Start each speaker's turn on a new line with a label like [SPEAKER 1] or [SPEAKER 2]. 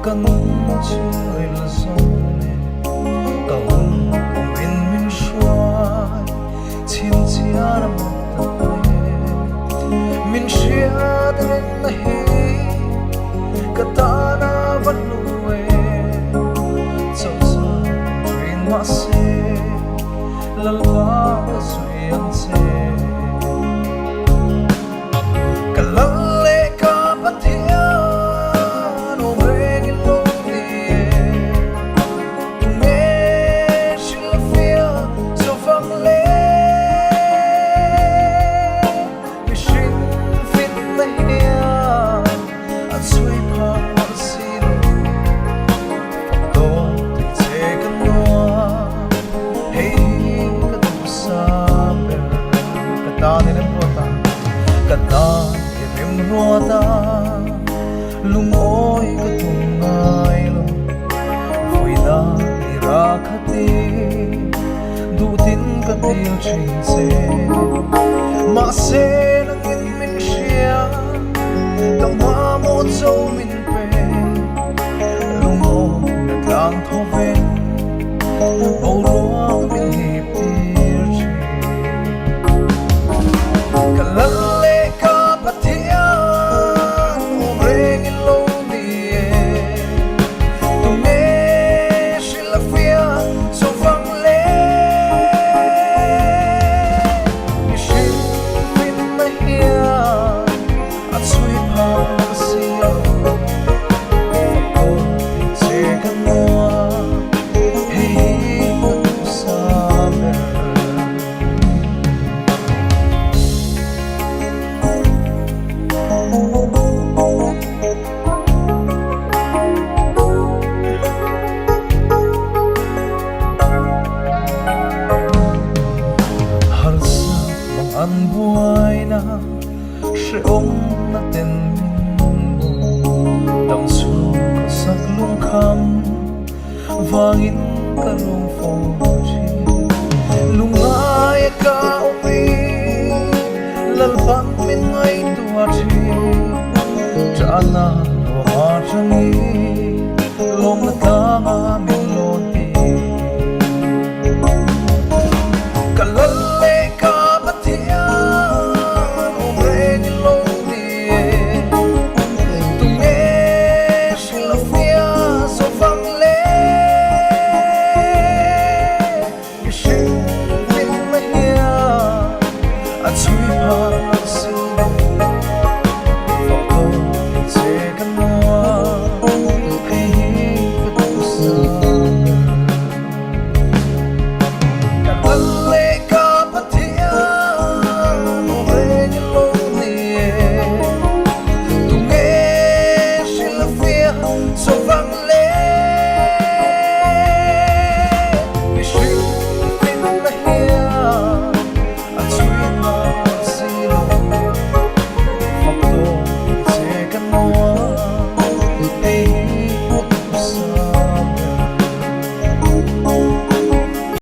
[SPEAKER 1] Kan chơi là dòng cả hùng cùng in min xoay thiên chia là một tập min chia đến này cả ta đã vẫn nuôi dẫu giờ truyền hoa xe là hoa rồi ăn xe cả lăng lệ cả bất thiện lung oi ka tungai lo vui da ni ra khati du tin ka til chin se ma se nang in min shia tang ma mo zo min pe lung o na tang tho ven o ro min hip tir chi ka lalle ka pathia an buai na sẽ ôm na tên mình đồng xuân có sắc lung khăm vang in cả rong phố chi lung ai cả umi lal ban min ngay tua chi cha na lo ha changi lom na ta ma min lo ti kalale so far